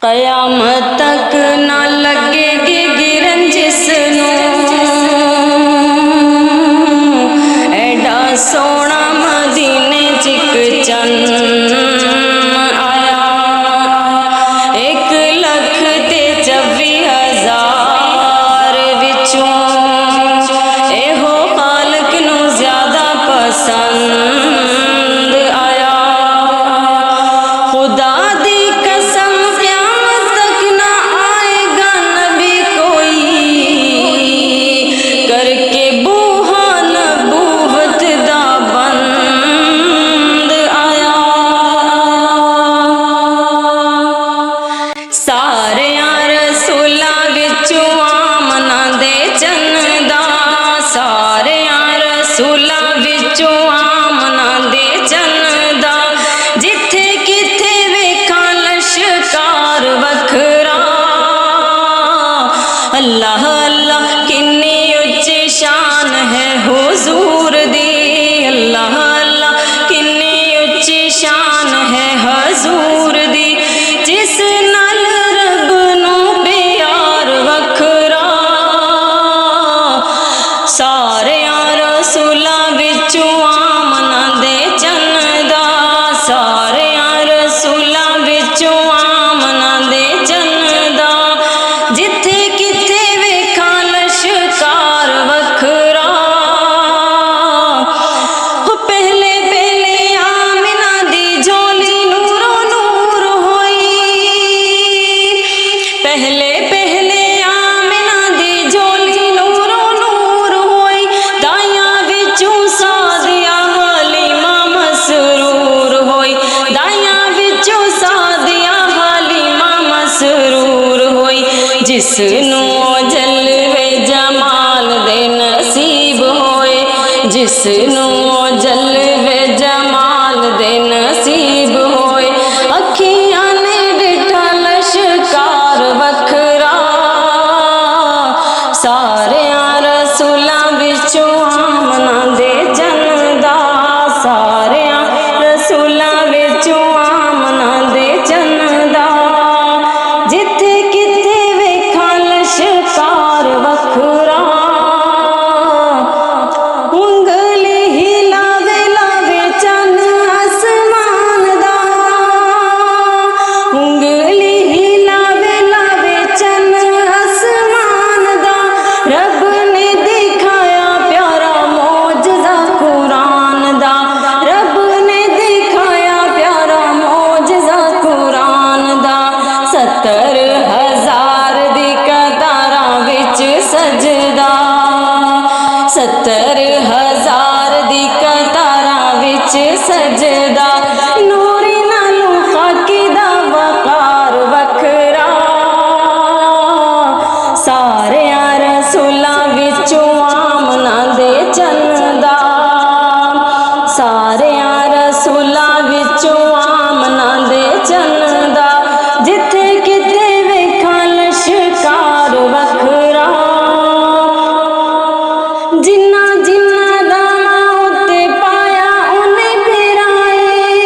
कयामत तक ना लगेगी गिरन जिसनू एडा सोना मदीने च इक चन्न आया। 1,24,000 विचों एहो खालक नू ज्यादा पसंद आया। खुदा दी कसम क़यामत तक ना आएगा नबी कोई करके बूहा नबूवत दा बंद आया। सारियां रसूलां विचों आमना दे चन्दा, सारियां रसूलां विचों आमना दे चन्दा, जिथे किथे वेखां लश्कार वखरा। अल्लाह अल्लाह किन्नी उच्ची शान है हुजूर दी, अल्लाह अल्लाह किन्नी उच्ची शान है हुजूर दी। जिस नाल रब नू प्यार वखरा, सारियां रसूलां विचों आमना दे चन्दा, सारियां रसूलां विचों आमना दे चन्दा, जिथे किथे वेखां लश्कार वखरा। पहले पहले आमिना दी झोली नूरो नूर होई, पहले पहले आमिना दी झोली नूरो नूर होई। दाइयां विचों सादिया हलीमा मसरूर होई, दाइयां विचों सादिया हलीमा मसरूर होई। जिसनू जलवे जमाल दे नसीब होए, जिसनू जलवे जमाल दे नसीब होए। अखियां ने डिठा लश्कार वखरा, सारियां रसूलां विचों आमना दे चन्दा, सारियां रसूलां विचों आमना दे चन्दा, जिथे किथे वेखां लश्कार वखरा। उंगली हिलावे लावे चन्न आसमान दा, उंगली हिलावे लावे चन्न आसमान दा। रब ने दिखाया प्यारा मौजज़ा कुरान दा, रब ने दिखाया प्यारा मौजज़ा कुरान दा। 70,000 दी कतारां विच सजदा, 70,000 दी कतारां विच सजदा। नूरी नालों खाकी दा वकार वखरा, सारियां रसूलां विचों आमना दे चन्दा, सारियां रसूलां विचों आमना दे चन्दा, जिथे किथे वेखां लश्कार वखरा। जिन्ना जिन्ना दामा उत्ते पाया उन्हें फिराए,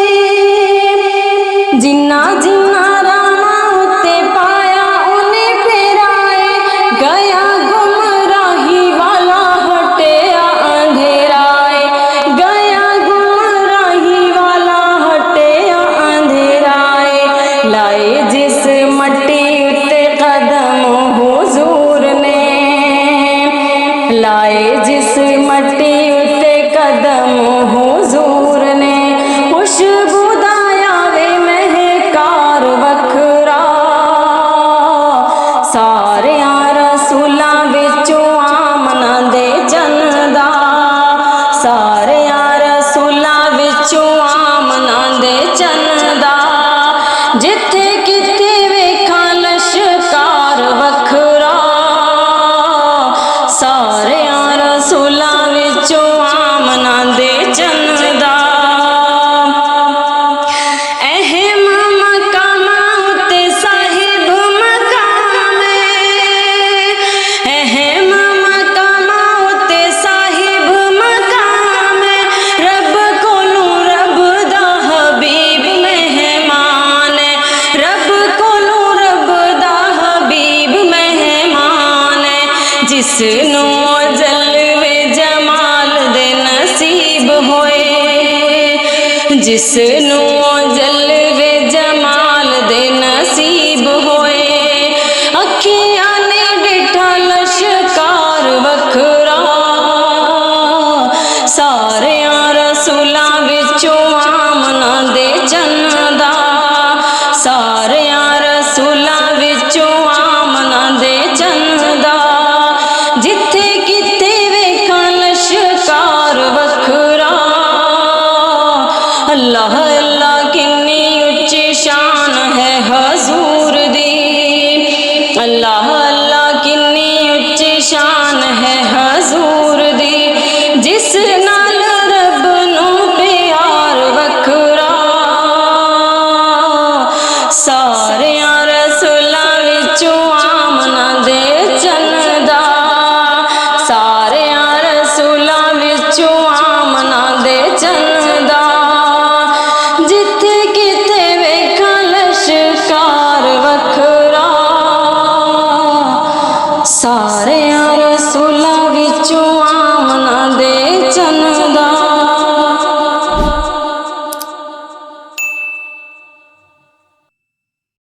जिसनों जलवे जमाल दे नसीब होए, जिसनों जलवे जमाल दे नसीब होए। अखियां ने डिठा लश्कार वखरा, सारियां रसूलां विचों आमना दे चंदा, सारियां रसूलां विचों आमना दे चंदा। जिथे किथे वेखां लश्कार